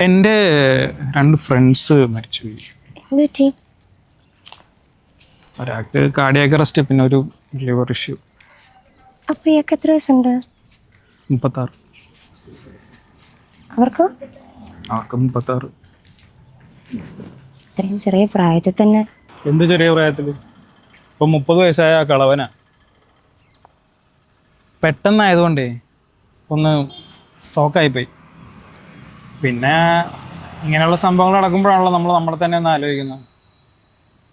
എൻ്റെ 2 ഫ്രണ്ട്സ് മരിച്ചുപോയി. ഒരാൾക്ക് കാർഡിയാക് അറസ്റ്റ്, പിന്നെ ഒരു ലിവർ ഇഷ്യൂ. അപ്പൊ ഇയാൾക്ക് എത്ര വയസ്സുണ്ട്? 36. അവർക്ക് 36. ഇത്രയും ചെറിയ പ്രായത്തിൽ തന്നെ. എന്ത് ചെറിയ പ്രായത്തിൽ? ഇപ്പം 30 വയസ്സായ കളവനാ. പെട്ടെന്നായതുകൊണ്ടേ ഒന്ന് ഷോക്കായിപ്പോയി. പിന്നെ ഇങ്ങനെയുള്ള സംഭവങ്ങൾ നടക്കുമ്പോഴാണല്ലോ നമ്മളെ തന്നെ ഒന്ന് ആലോചിക്കുന്നത്.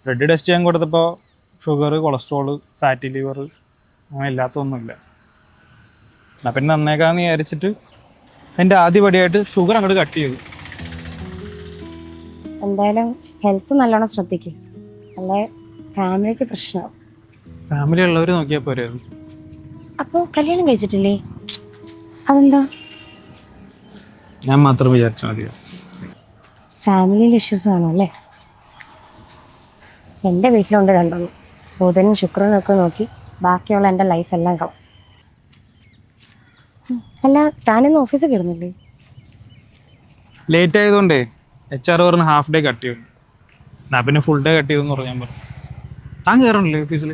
ബ്ലഡ് ടെസ്റ്റ് ചെയ്യാൻ കൊടുത്തപ്പോൾ ഷുഗർ, കൊളസ്ട്രോള്, ഫാറ്റി ലിവർ അങ്ങനെ ഇല്ലാത്തൊന്നുമില്ല. എന്നാൽ പിന്നെ നന്നേക്കാന്ന് വിചാരിച്ചിട്ട് എൻ്റെ ആദ്യപടിയായിട്ട് ഷുഗർ അങ്ങോട്ട് കട്ട് ചെയ്തു. എന്തായാലും ഹെൽത്ത് നല്ലോണം ശ്രദ്ധിക്കും, അല്ലെ ഫാമിലിക്ക് പ്രശ്നമാവും. ഫാമിലി ഉള്ളവർ നോക്കിയാൽ പോരായിരുന്നു. അപ്പോൾ കല്യാണം കഴിച്ചിട്ടില്ലേ? അതെന്താ? ഞാൻ മാത്രം വിചാരിച്ചാൽ മതിയോ? ഫാമിലിയിൽ ഇഷ്യൂസ് ആണോ അല്ലേ? എൻ്റെ വീട്ടിലുണ്ട് 2. ബുധനും ശുക്രനും ഒക്കെ നോക്കി ബാക്കിയുള്ള എൻ്റെ ലൈഫെല്ലാം കളയും. അല്ല, താനൊന്നും ഓഫീസിൽ കയറുന്നില്ലേ? ലേറ്റ് ആയതുകൊണ്ടേ HR പറഞ്ഞ് ഹാഫ് ഡേ കട്ട് ചെയ്യും. എന്നാൽ പിന്നെ ഫുൾ ഡേ കട്ട് ചെയ്യുമെന്ന് പറഞ്ഞു. ഞാൻ പറഞ്ഞു, താൻ കയറണില്ലേ ഓഫീസിൽ?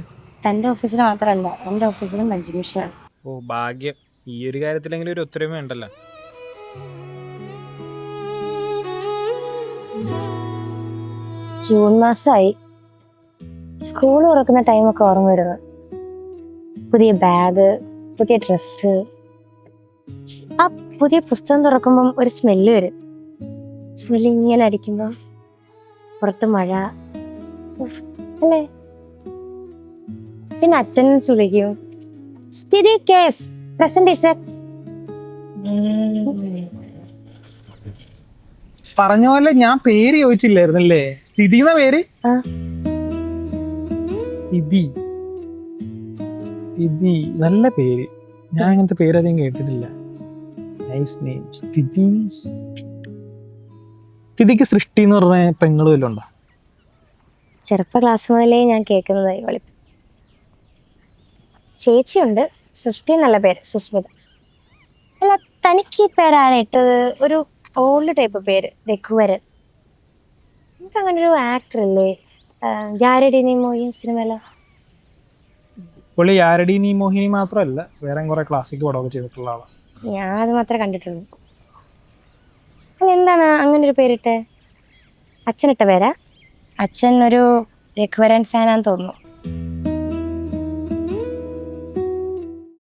തൻ്റെ ഓഫീസിൽ മാത്രമല്ല, എൻ്റെ ഓഫീസിലും പഞ്ചിങ് മെഷീനാണ്. ഓ ഭാഗ്യം, ഈ ഒരു കാര്യത്തിലെങ്കിലും ഒരു ഒത്തൊരുമ ഉണ്ടല്ലോ. ജൂൺ മാസമായി, സ്കൂൾ തുറക്കുന്ന ടൈമൊക്കെ ഓർമ്മ വരുന്നത്. പുതിയ ബാഗ്, പുതിയ ഡ്രസ്സ്, ആ പുതിയ പുസ്തകം തുറക്കുമ്പം ഒരു സ്മെല്ല് വരും. സ്മെല്ല് ഇങ്ങനെ അടിക്കുമ്പോൾ പുറത്ത് മഴ, അല്ലേ? പിന്നെ അറ്റൻഡൻസ് വിളിക്കും, സ്ഥിതി കേസ് പ്രസന്റ് സർ. പറഞ്ഞ പോലെ ഞാൻ പേര് ചോദിച്ചില്ലായിരുന്നല്ലേ? സ്ഥിതി എന്ന പേര്. സ്ഥിതി, സ്ഥിതി നല്ല പേര്. ഞാൻ അങ്ങനത്തെ പേരധികം കേട്ടിട്ടില്ല. Nice name. സ്ഥിതി. സ്ഥിതിക്ക് സൃഷ്ടി എന്ന് പറഞ്ഞ പെങ്ങൾ വല്ലതും ഉണ്ടോ? ചെറുപ്പ ക്ലാസ് മുതലേ ഞാൻ കേൾക്കുന്നതായി വളി. ചേച്ചിയുണ്ട്, സൃഷ്ടി നല്ല പേര്, സുസ്മിത. അല്ല, തനിക്ക് ഈ പേരാണ് ഇട്ടത്? ഒരു ഓൾഡ് ടൈപ്പ് പേര്, രഘുവരൻ. നമുക്ക് അങ്ങനെ ഒരു ആക്ടർ അല്ലേ, യാരടി നീ മോഹിനി സിനിമയില. പുള്ളി യാരടി നീ മോഹിനി മാത്രമല്ല, വേറെ കുറെ ക്ലാസിക് പടമൊക്കെ ചെയ്തിട്ടുള്ള ആളാണ്. ഞാൻ അത് മാത്രമേ കണ്ടിട്ടുള്ളൂ. അല്ല, എന്താണ് അങ്ങനെ ഒരു പേരിട്ടെ? അച്ഛനിട്ട പേരാ? അച്ഛൻ ഒരു രഘുവരൻ ഫാനാന്ന് തോന്നുന്നു.